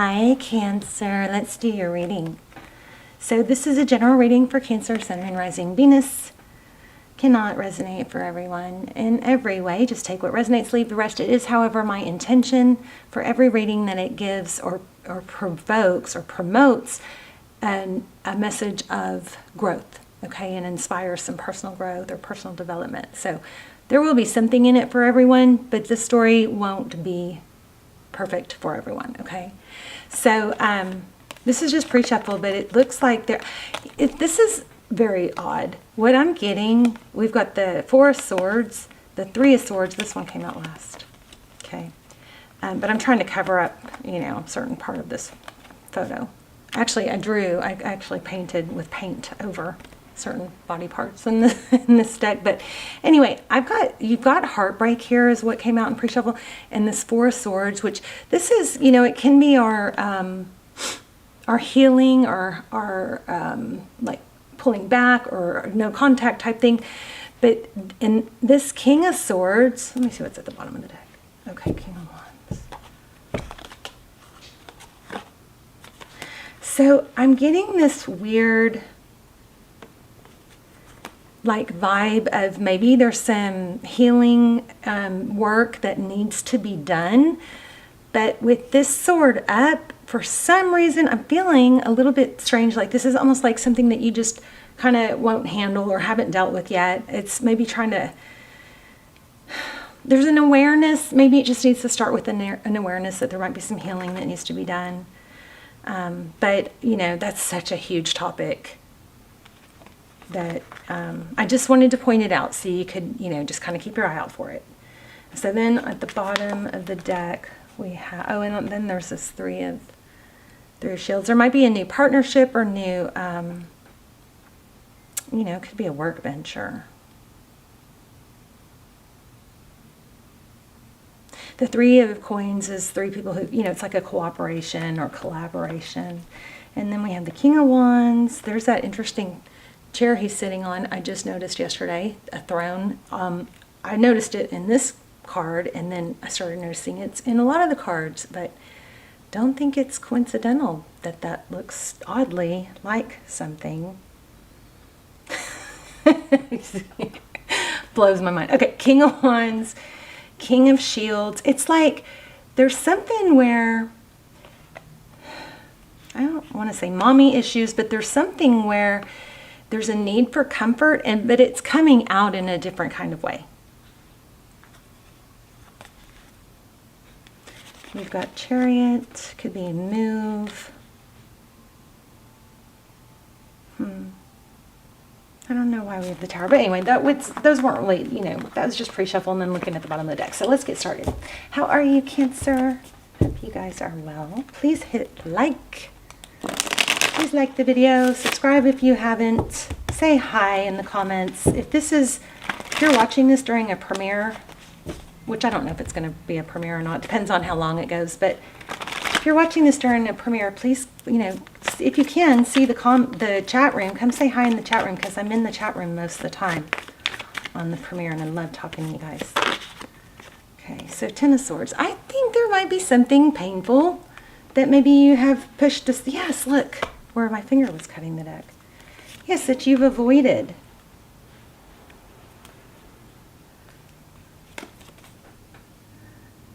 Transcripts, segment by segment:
Hi, Cancer. Let's do your reading. So this is a general reading for Cancer, Sun, and Rising Venus. Cannot resonate for everyone in every way. Just take what resonates, leave the rest. It is, however, my intention for every reading that it gives or provokes or promotes a message of growth, okay, and inspires some personal growth or personal development. So there will be something in it for everyone, but the story won't be perfect for everyone, okay? So this is just pre-shuffle, but it looks like this is very odd. What I'm getting, we've got the Four of Swords, the Three of Swords. This one came out last, okay? But I'm trying to cover up, a certain part of this photo. Actually, I actually painted with paint over certain body parts in this deck. But anyway, you've got heartbreak here is what came out in pre-shuffle, and this Four of Swords, which this is, it can be our healing or our like pulling back or no contact type thing. But in this King of Swords, let me see what's at the bottom of the deck. Okay, King of Wands. So I'm getting this weird like vibe of maybe there's some healing work that needs to be done. But with this sword up, for some reason, I'm feeling a little bit strange. Like this is almost like something that you just kind of won't handle or haven't dealt with yet. It's maybe trying to, there's an awareness. Maybe it just needs to start with an awareness that there might be some healing that needs to be done. But, that's such a huge topic that I just wanted to point it out so you could, just kind of keep your eye out for it. So then at the bottom of the deck, we have, and then there's this Three of Shields. There might be a new partnership or new, it could be a work venture. The Three of Coins is three people who, it's like a cooperation or collaboration. And then we have the King of Wands. There's that interesting chair he's sitting on. I just noticed yesterday, a throne. I noticed it in this card, and then I started noticing it's in a lot of the cards, but don't think it's coincidental that looks oddly like something. Blows my mind. Okay, King of Wands, King of Shields. It's like there's something where, I don't want to say mommy issues, but there's something where there's a need for comfort, but it's coming out in a different kind of way. We've got Chariot, could be a move. I don't know why we have the Tower, but anyway, those weren't really, that was just pre-shuffle and then looking at the bottom of the deck. So let's get started. How are you, Cancer? Hope you guys are well. Please hit like. Please like the video, subscribe if you haven't, say hi in the comments. If you're watching this during a premiere, which I don't know if it's going to be a premiere or not, depends on how long it goes, but if you're watching this during a premiere, please, if you can, see the chat room, come say hi in the chat room, because I'm in the chat room most of the time on the premiere, and I love talking to you guys. Okay, so Ten of Swords. I think there might be something painful that maybe you have pushed this. Yes, look where my finger was cutting the deck. Yes, that you've avoided.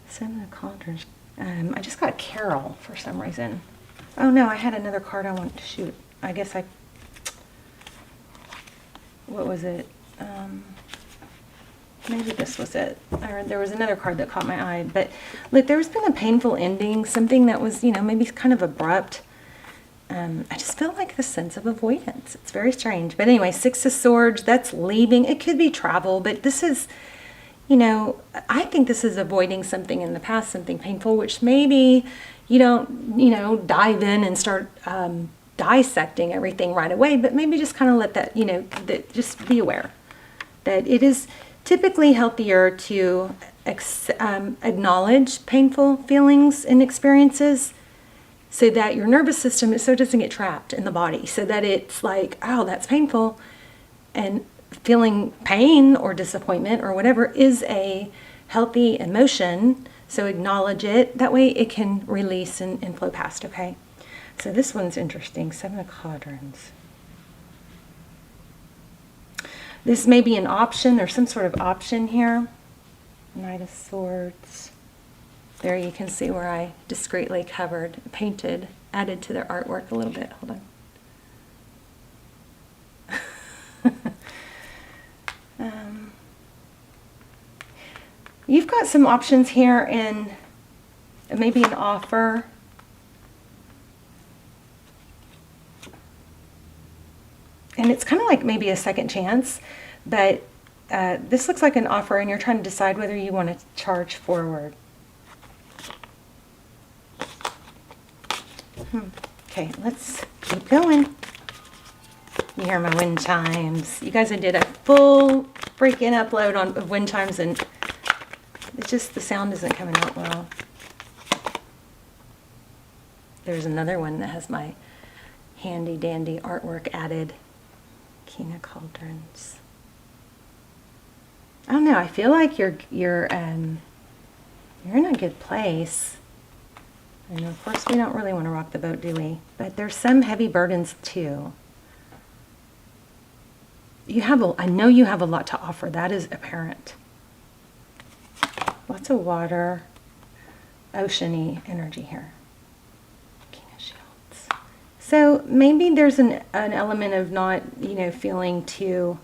Seven of Cauldrons. I just got Carol for some reason. Oh no, I had another card I wanted to shoot. I guess what was it? Maybe this was it. Or there was another card that caught my eye. But look, there's been a painful ending, something that was, maybe kind of abrupt. I just felt like the sense of avoidance. It's very strange. But anyway, Six of Swords, that's leaving. It could be travel, but this is, I think this is avoiding something in the past, something painful, which maybe you don't, dive in and start dissecting everything right away, but maybe just kind of let that, just be aware that it is typically healthier to acknowledge painful feelings and experiences so that your nervous system doesn't get trapped in the body, so that it's like, oh, that's painful, and feeling pain or disappointment or whatever is a healthy emotion, So acknowledge it. That way it can release and flow past, okay? So this one's interesting, 7 of Quadrants. This may be an option. There's some sort of option here. Knight of Swords. There you can see where I discreetly covered, painted, added to their artwork a little bit. Hold on. You've got some options here in maybe an offer. And it's kind of like maybe a second chance, but this looks like an offer and you're trying to decide whether you want to charge forward. Okay, let's keep going. You hear my wind chimes. You guys, I did a full freaking upload of wind chimes and it's just the sound isn't coming out well. There's another one that has my handy dandy artwork added. King of Cauldrons. I don't know. I feel like you're in a good place. And of course, we don't really want to rock the boat, do we? But there's some heavy burdens too. I know you have a lot to offer. That is apparent. Lots of water, oceany energy here. King of Shields. So maybe there's an element of not, feeling too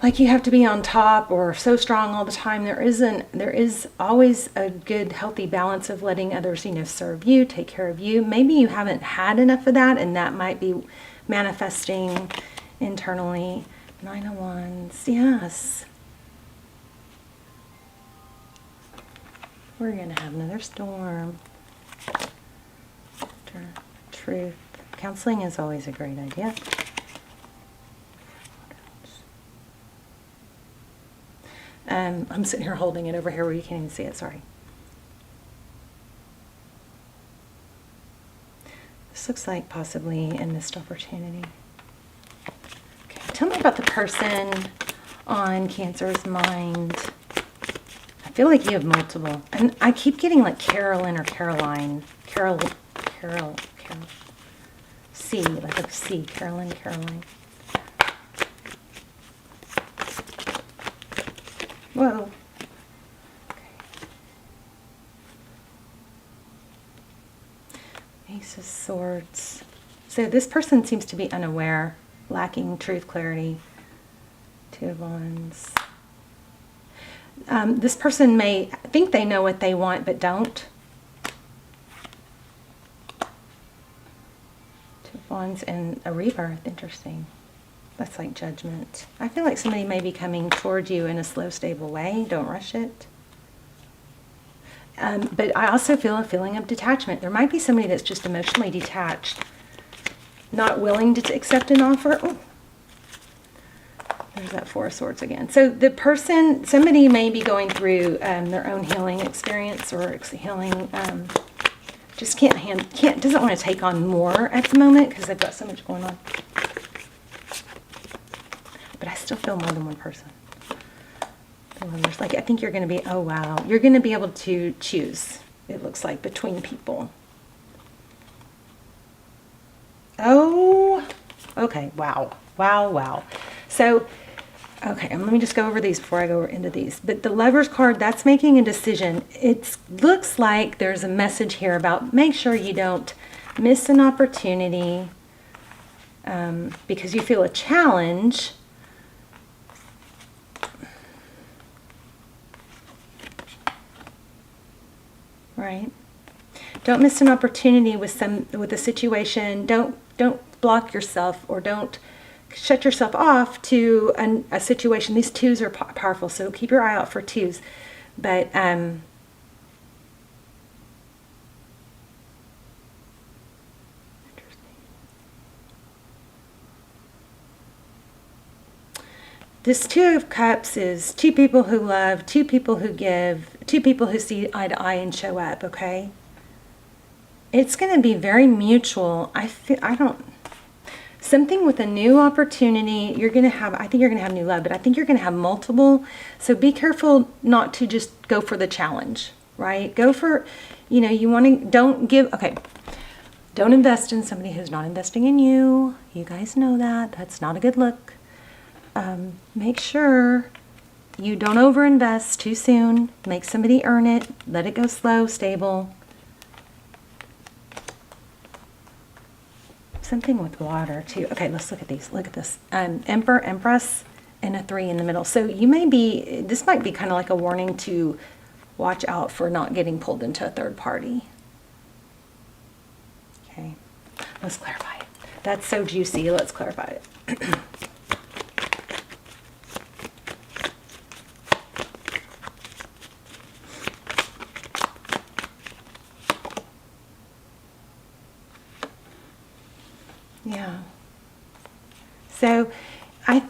like you have to be on top or so strong all the time. There is always a good, healthy balance of letting others, serve you, take care of you. Maybe you haven't had enough of that, and that might be manifesting internally. 9 of Wands, yes. We're going to have another storm. Truth. Counseling is always a great idea. I'm sitting here holding it over here where you can't even see it, sorry. This looks like possibly a missed opportunity. Okay, tell me about the person on Cancer's mind. I feel like you have multiple. And I keep getting like Carolyn or Caroline. Carol. C, like a C. Carolyn, Caroline. Whoa. Okay. Ace of Swords. So this person seems to be unaware, lacking truth, clarity. 2 of Wands. This person may think they know what they want, but don't. 2 of Wands and a rebirth. Interesting. That's like Judgment. I feel like somebody may be coming toward you in a slow, stable way. Don't rush it. But I also feel a feeling of detachment. There might be somebody that's just emotionally detached, not willing to accept an offer. Ooh. There's that 4 of Swords again. So the person, somebody may be going through their own healing experience or healing, just doesn't want to take on more at the moment because they've got so much going on. But I still feel more than one person. Like, I think you're going to be, oh wow, you're going to be able to choose, it looks like, between people. Oh, okay, wow. So, okay, let me just go over these before I go into these. But the Lover's card, that's making a decision. It looks like there's a message here about make sure you don't miss an opportunity because you feel a challenge. Right? Don't miss an opportunity with a situation. Don't block yourself or don't shut yourself off to a situation. These 2s are powerful, so keep your eye out for 2s. But this 2 of Cups is 2 people who love, 2 people who give, 2 people who see eye to eye and show up, okay? It's going to be very mutual. Something with a new opportunity, I think you're going to have new love, but I think you're going to have multiple. So be careful not to just go for the challenge. right? Go for, you want to, don't invest in somebody who's not investing in you. You guys know that. That's not a good look. Make sure you don't overinvest too soon. Make somebody earn it. Let it go slow, stable. Something with water too. Okay, let's look at these. Look at this. Emperor, Empress, and a 3 in the middle. So this might be kind of like a warning to watch out for not getting pulled into a third party. Okay, let's clarify it. That's so juicy. Let's clarify it. Yeah. So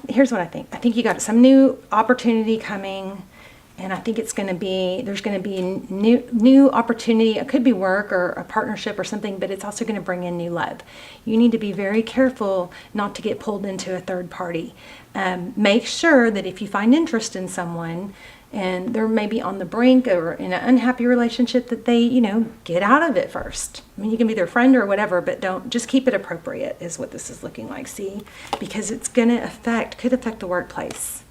here's what I think. I think you got some new opportunity coming, and I think there's going to be new opportunity. It could be work or a partnership or something, but it's also going to bring in new love. You need to be very careful not to get pulled into a third party. Make sure that if you find interest in someone and they're maybe on the brink or in an unhappy relationship, that they, get out of it first. I mean, you can be their friend or whatever, but just keep it appropriate is what this is looking like, see? Because it's going to could affect the workplace.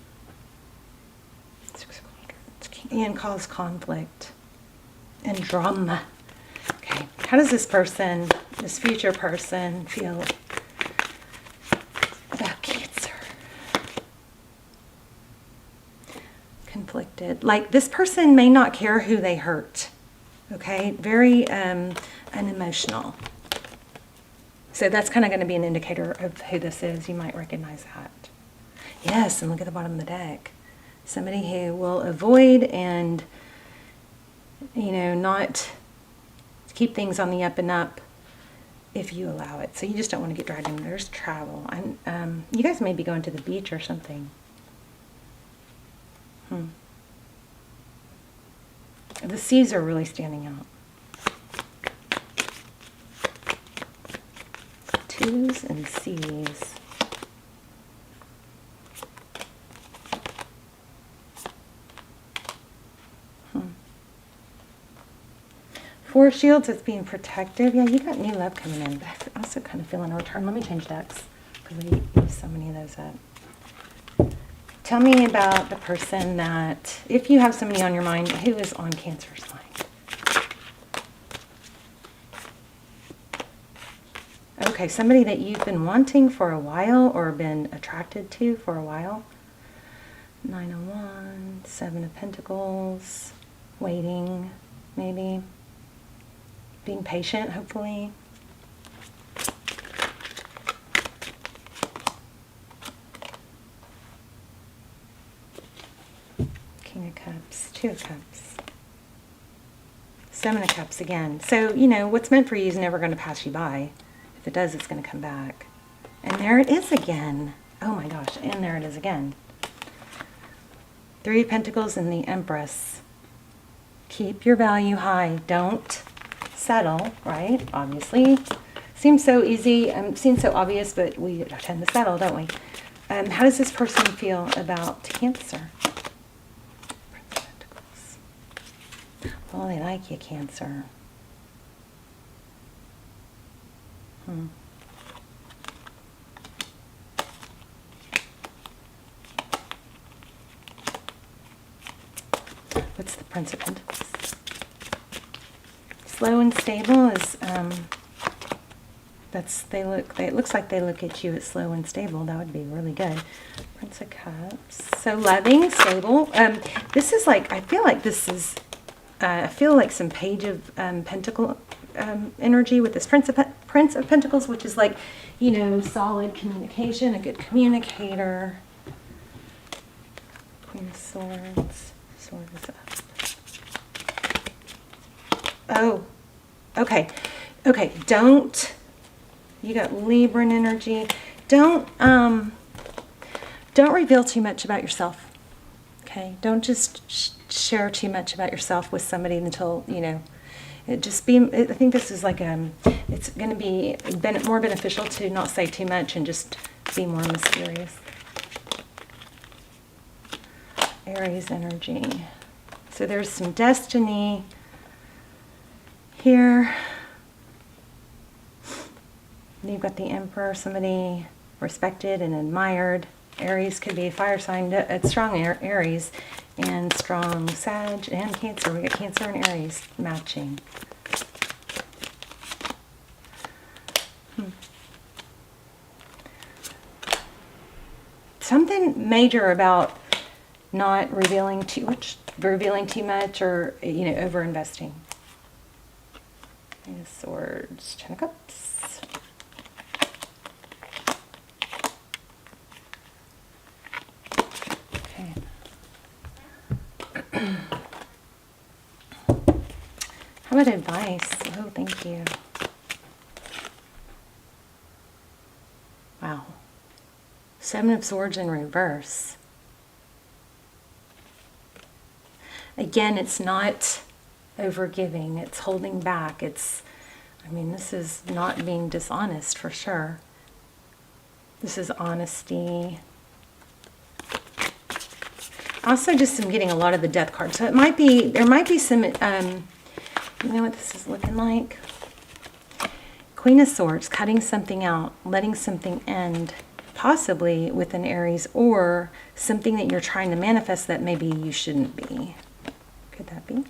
And cause conflict and drama. Okay, how does this future person feel about Cancer? Conflicted. Like, this person may not care who they hurt. Okay, very unemotional. So that's kind of going to be an indicator of who this is. You might recognize that. Yes, and look at the bottom of the deck. Somebody who will avoid and, not keep things on the up and up if you allow it. So you just don't want to get dragged in. There's travel. And you guys may be going to the beach or something. The C's are really standing out. 2s and C's. Four Shields is being protective. Yeah, you got new love coming in, but I'm also kind of feeling a return. Let me change decks because we use so many of those up. Tell me about the person that, if you have somebody on your mind, who is on Cancer's mind? Okay, somebody that you've been wanting for a while or been attracted to for a while. 9 of Wands, 7 of Pentacles, waiting, maybe. Being patient, hopefully. King of Cups, 2 of Cups. 7 of Cups again. So, what's meant for you is never going to pass you by. If it does, it's going to come back. And there it is again. Oh my gosh, and there it is again. 3 of Pentacles and the Empress. Keep your value high. Don't settle, right? Obviously. Seems so easy, seems so obvious, but we tend to settle, don't we? How does this person feel about Cancer? Prince of Pentacles. Oh, they like you, Cancer. What's the Prince of Pentacles? Slow and stable is, it looks like they look at you as slow and stable. That would be really good. Prince of Cups. So loving, stable. This is like, I feel like some Page of Pentacle energy with this Prince of Pentacles, which is like, solid communication, a good communicator. Queen of Swords. Sword is up. Oh, okay. Okay, you got Libran energy. Don't reveal too much about yourself. Okay? Don't just share too much about yourself with somebody until, I think this is like, it's going to be more beneficial to not say too much and just be more mysterious. Aries energy. So there's some destiny here. You've got the Emperor, somebody respected and admired. Aries could be a fire sign. It's strong Aries and strong Sag and Cancer. We got Cancer and Aries matching. Something major about not revealing too much or, you know, over investing. Ace of Swords, Ten of Cups. Okay. How about advice? Oh, thank you. Wow. Seven of Swords in reverse. Again, it's not overgiving. It's holding back. It's, I mean, this is not being dishonest for sure. This is honesty. Also, just I'm getting a lot of the Death card. So it might be, there might be some, you know what this is looking like? Queen of Swords, cutting something out, letting something end, possibly with an Aries, or something that you're trying to manifest that maybe you shouldn't be. Could that be?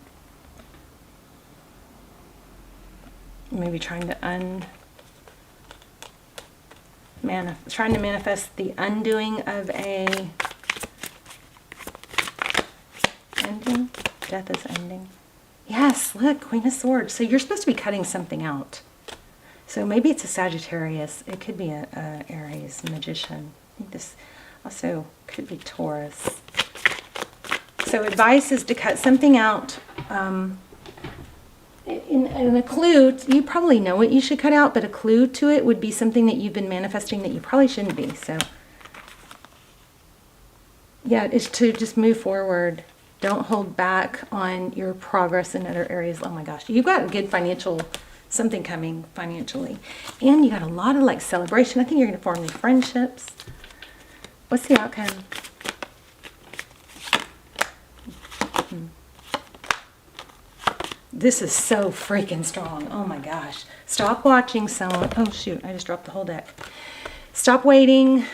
Maybe trying to manifest the undoing of a ending. Death is ending. Yes, look, Queen of Swords. So you're supposed to be cutting something out. So maybe it's a Sagittarius. It could be a Aries, Magician. I think this also could be Taurus. So advice is to cut something out. And a clue, you probably know what you should cut out, but a clue to it would be something that you've been manifesting that you probably shouldn't be. So yeah, it's to just move forward. Don't hold back on your progress in other areas. Oh my gosh, you've got a good financial, something coming financially. And you got a lot of like celebration. I think you're going to form new friendships. What's the outcome? This is so freaking strong. Oh my gosh. Stop watching someone. Oh shoot, I just dropped the whole deck. Stop waiting.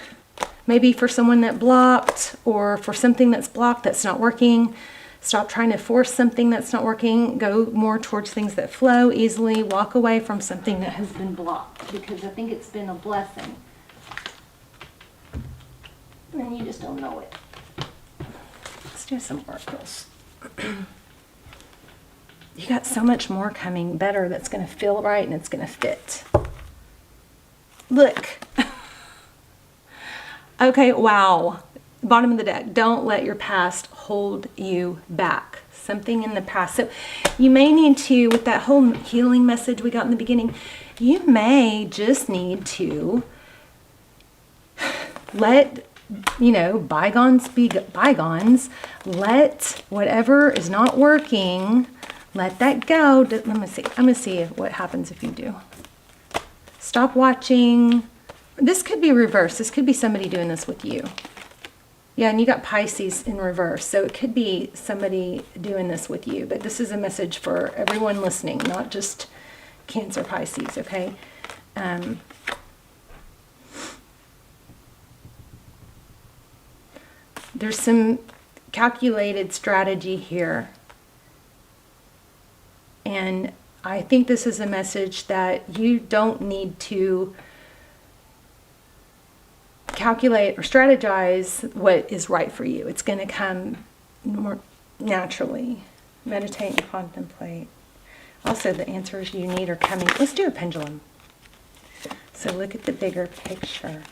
Maybe for someone that blocked, or for something that's blocked that's not working. Stop trying to force something that's not working. Go more towards things that flow easily. Walk away from something that has been blocked, because I think it's been a blessing. And you just don't know it. Let's do some oracles. You got so much more coming better that's going to feel right and it's going to fit. Look. Okay, wow. Bottom of the deck. Don't let your past hold you back. Something in the past. So you may need to, with that whole healing message we got in the beginning, you may just need to let, you know, bygones be bygones. Let whatever is not working, let that go. Let me see. I'm going to see what happens if you do. Stop watching. This could be reversed. This could be somebody doing this with you. Yeah, and you got Pisces in reverse. So it could be somebody doing this with you. But this is a message for everyone listening, not just Cancer, Pisces, okay? There's some calculated strategy here. And I think this is a message that you don't need to calculate or strategize what is right for you. It's going to come more naturally. Meditate and contemplate. Also, the answers you need are coming. Let's do a pendulum. So look at the bigger picture.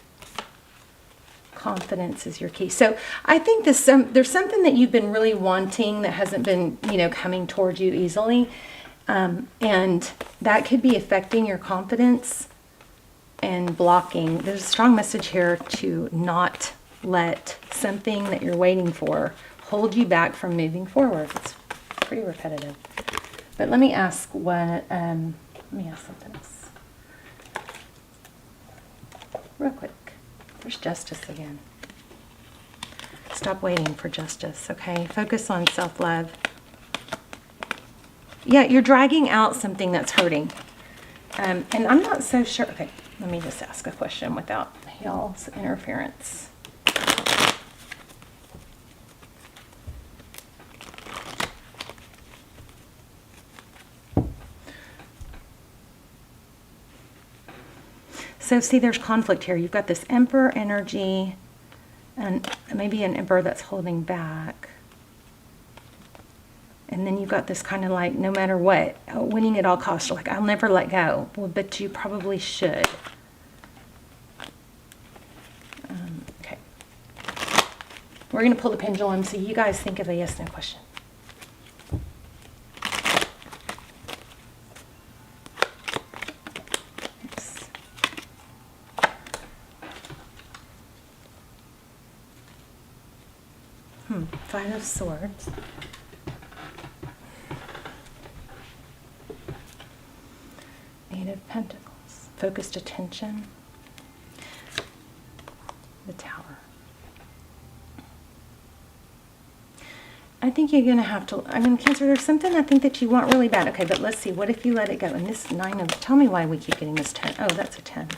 Confidence is your key. So I think there's something that you've been really wanting that hasn't been, you know, coming towards you easily. And that could be affecting your confidence and blocking. There's a strong message here to not let something that you're waiting for hold you back from moving forward. It's pretty repetitive. But let me ask what, let me ask something else. Real quick. There's justice again. Stop waiting for justice, okay? Focus on self-love. Yeah, you're dragging out something that's hurting. And I'm not so sure. Okay, let me just ask a question without y'all's interference. So see, there's conflict here. You've got this Emperor energy and maybe an Emperor that's holding back. And then you've got this kind of like, no matter what, winning at all costs. Like, I'll never let go. Well, but you probably should. Okay. We're going to pull the pendulum so you guys think of a yes, no question. Five of Swords. Eight of Pentacles. Focused attention. The Tower. I think you're going to have to, Cancer, there's something I think that you want really bad. Okay, but let's see. What if you let it go? And this 9 of, tell me why we keep getting this 10. Oh, that's a 10.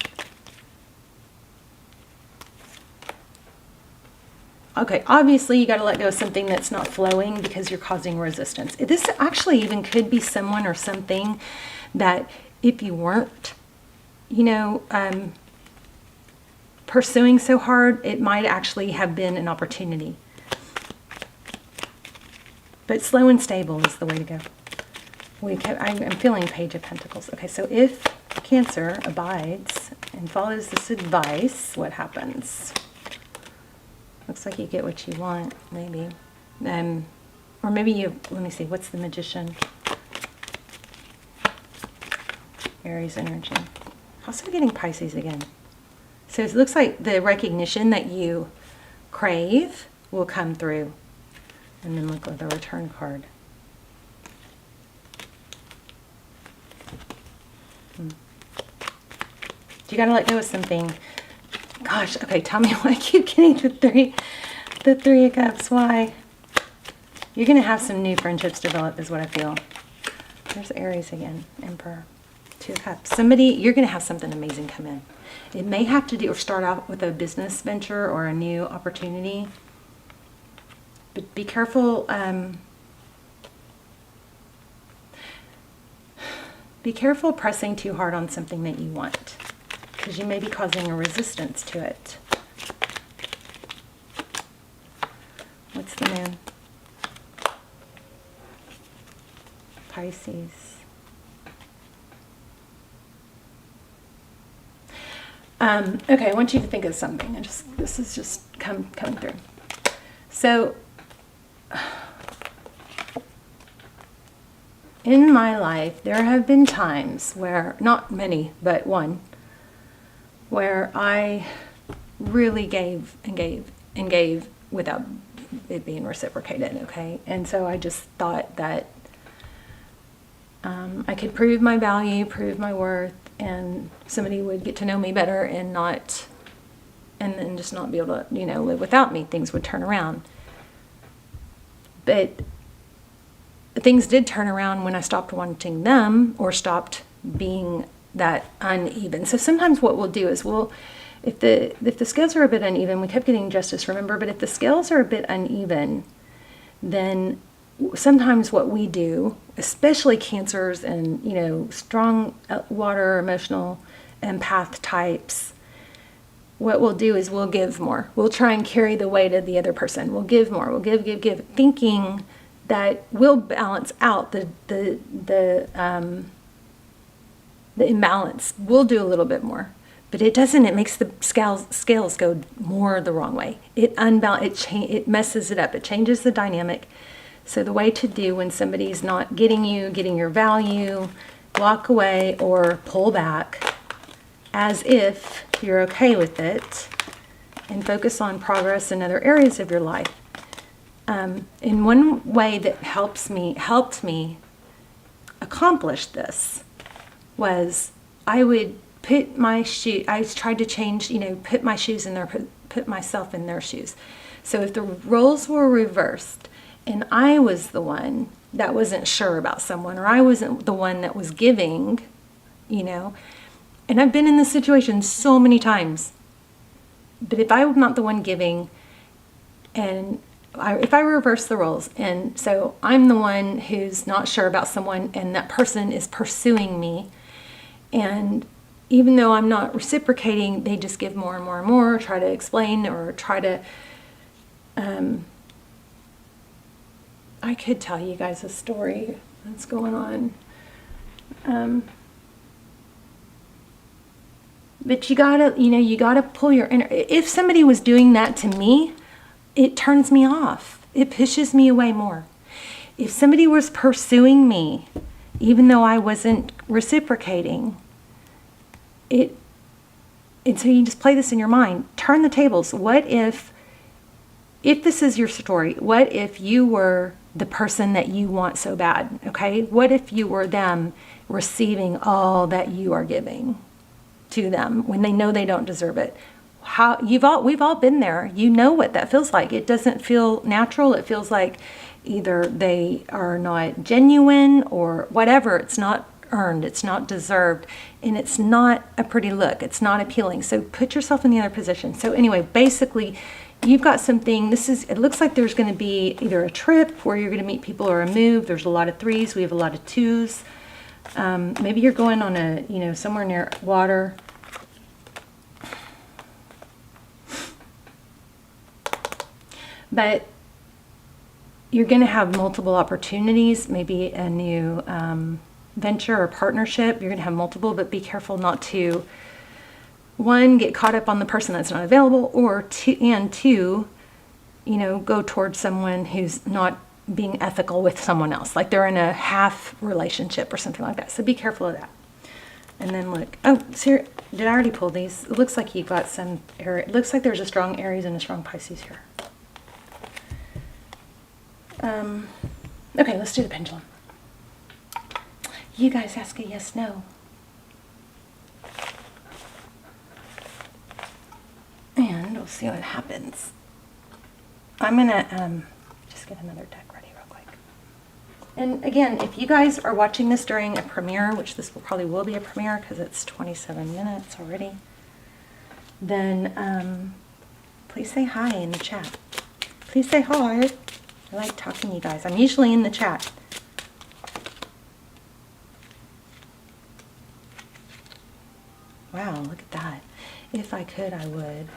Okay, obviously you got to let go of something that's not flowing because you're causing resistance. This actually even could be someone or something that if you weren't, pursuing so hard, it might actually have been an opportunity. But slow and stable is the way to go. I'm feeling Page of Pentacles. Okay, so if Cancer abides and follows this advice, what happens? Looks like you get what you want, maybe. Or maybe you, let me see, what's the Magician? Aries energy. Also getting Pisces again. So it looks like the recognition that you crave will come through. And then look at the Return card. You got to let go of something. Gosh, okay, tell me why I keep getting the three of Cups. Why? You're going to have some new friendships develop is what I feel. There's Aries again, Emperor. 2 of Cups. You're going to have something amazing come in. It may have to do or start out with a business venture or a new opportunity. But be careful. Be careful pressing too hard on something that you want, because you may be causing a resistance to it. What's the Moon? Pisces. Okay, I want you to think of something. This is just coming through. So, in my life, there have been times where, not many, but one, where I really gave and gave and gave without it being reciprocated, okay? And so I just thought that I could prove my value, prove my worth, and somebody would get to know me better and then just not be able to, live without me. Things would turn around. But things did turn around when I stopped wanting them or stopped being that uneven. So sometimes what we'll do is if the scales are a bit uneven, we kept getting Justice, remember, but if the scales are a bit uneven, then sometimes what we do, especially Cancers and, strong water, emotional empath types, what we'll do is we'll give more. We'll try and carry the weight of the other person. We'll give more. We'll give, thinking that will balance out the imbalance. We'll do a little bit more, but it doesn't. It makes the scales go more the wrong way. It messes it up. It changes the dynamic. So the way to do when somebody's not getting your value, walk away or pull back as if you're okay with it and focus on progress in other areas of your life. In one way that helped me accomplish this was I would put my shoe. I tried to change, put my shoes in put myself in their shoes. So if the roles were reversed and I was the one that wasn't sure about someone, or I wasn't the one that was giving, you know. And I've been in this situation so many times. But if I'm not the one giving, and if I reverse the roles, and so I'm the one who's not sure about someone, and that person is pursuing me, and even though I'm not reciprocating, they just give more and more and more, try to explain or try to, I could tell you guys a story that's going on. But you gotta pull your inner, if somebody was doing that to me, it turns me off. It pushes me away more. If somebody was pursuing me, even though I wasn't reciprocating, and so you just play this in your mind. Turn the tables. What if this is your story, what if you were the person that you want so bad, okay? What if you were them receiving all that you are giving to them when they know they don't deserve it? We've all been there. You know what that feels like. It doesn't feel natural. It feels like either they are not genuine or whatever. It's not earned. It's not deserved. And it's not a pretty look. It's not appealing. So put yourself in the other position. So anyway, basically, you've got something. It looks like there's going to be either a trip where you're going to meet people or a move. There's a lot of 3s. We have a lot of 2s. Maybe you're going on somewhere near water. But you're going to have multiple opportunities, maybe a new venture or partnership. You're going to have multiple, but be careful not to, one, get caught up on the person that's not available, or two, go towards someone who's not being ethical with someone else, like they're in a half relationship or something like that. So be careful of that. And then look, did I already pull these? It looks like you've got some area. It looks like there's a strong Aries and a strong Pisces here. Okay, let's do the pendulum. You guys ask a yes, no. And we'll see what happens. I'm gonna just get another deck ready real quick. And again, if you guys are watching this during a premiere, which this probably will be a premiere because it's 27 minutes already, then please say hi in the chat. Please say hi. I like talking to you guys. I'm usually in the chat. Wow, look at that. If I could, I would.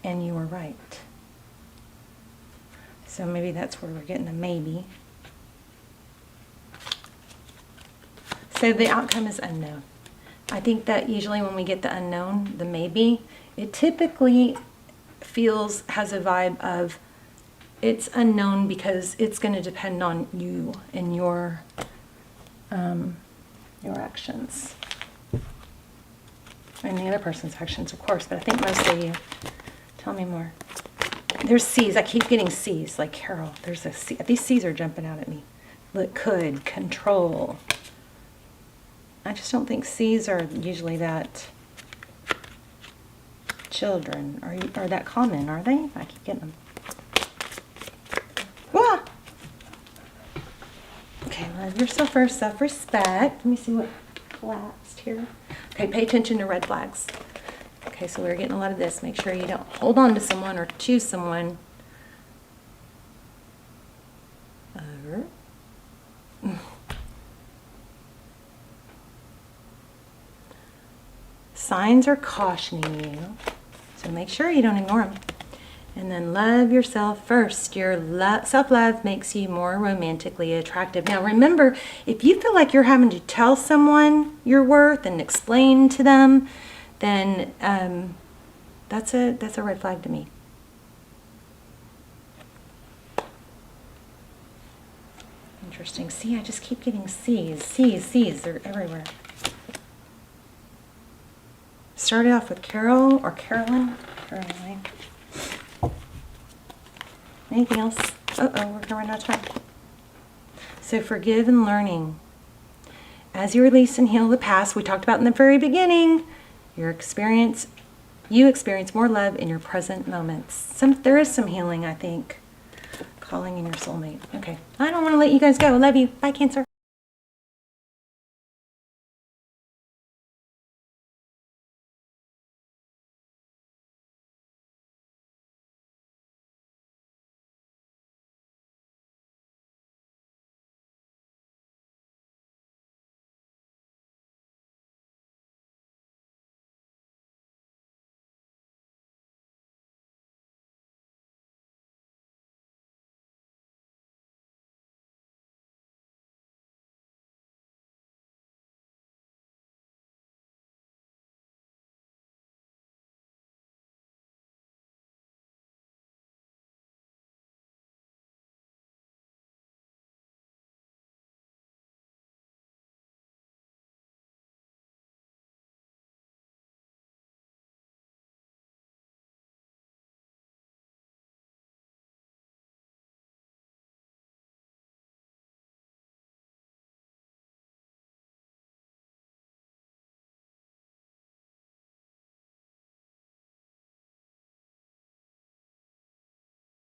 And you were right. So maybe that's where we're getting a maybe. So the outcome is unknown. I think that usually when we get the unknown, the maybe, it typically has a vibe of it's unknown because it's going to depend on you and your actions and the other person's actions, of course, but I think mostly you. Tell me more. There's C's. I keep getting C's, like Carol. There's a C. These C's are jumping out at me. Look, could, control. I just don't think C's are usually that children are that common, are they? I keep getting them. Wah! Okay, love yourself first, self-respect. Let me see what collapsed here. Okay, pay attention to red flags. Okay, so we're getting a lot of this. Make sure you don't hold on to someone or choose someone. Signs are cautioning you, so make sure you don't ignore them. And then love yourself first. Your self-love makes you more romantically attractive. Now remember, if you feel like you're having to tell someone your worth and explain to them, then that's a red flag to me. Interesting. See, I just keep getting C's. C's. They're everywhere. Started off with Carol or Carolyn. Caroline. Anything else? Uh-oh, we're gonna run out of time. So forgive and learning. As you release and heal the past, we talked about in the very beginning, you experience more love in your present moments. There is some healing, I think. calling in your soulmate. Okay. I don't want to let you guys go. Love you. Bye, Cancer.